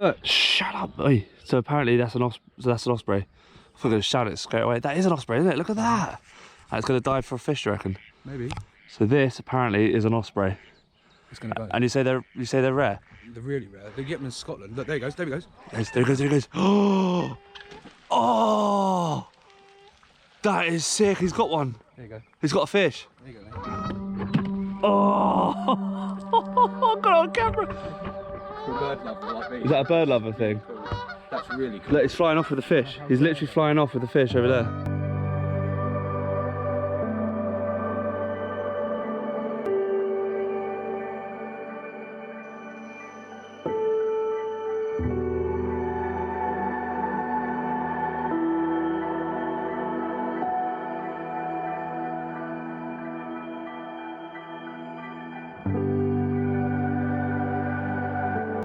Look. Shut up. Oi. So apparently that's an osprey. I thought I was shout it straight away. That is an osprey, isn't it? Look at that. It's going to dive for a fish, do you reckon? Maybe. So this apparently is an osprey. It's going to go. And you say they're rare? They're really rare. They get them in Scotland. Look, there he goes. There he goes. There he goes. Oh! Oh! That is sick. He's got one. There you go. He's got a fish. There you go, mate. Oh! Got it on camera. For a bird lover like me. Is that a bird lover thing? Cool. That's really cool. Look, he's flying off with the fish. He's literally flying off with the fish over there.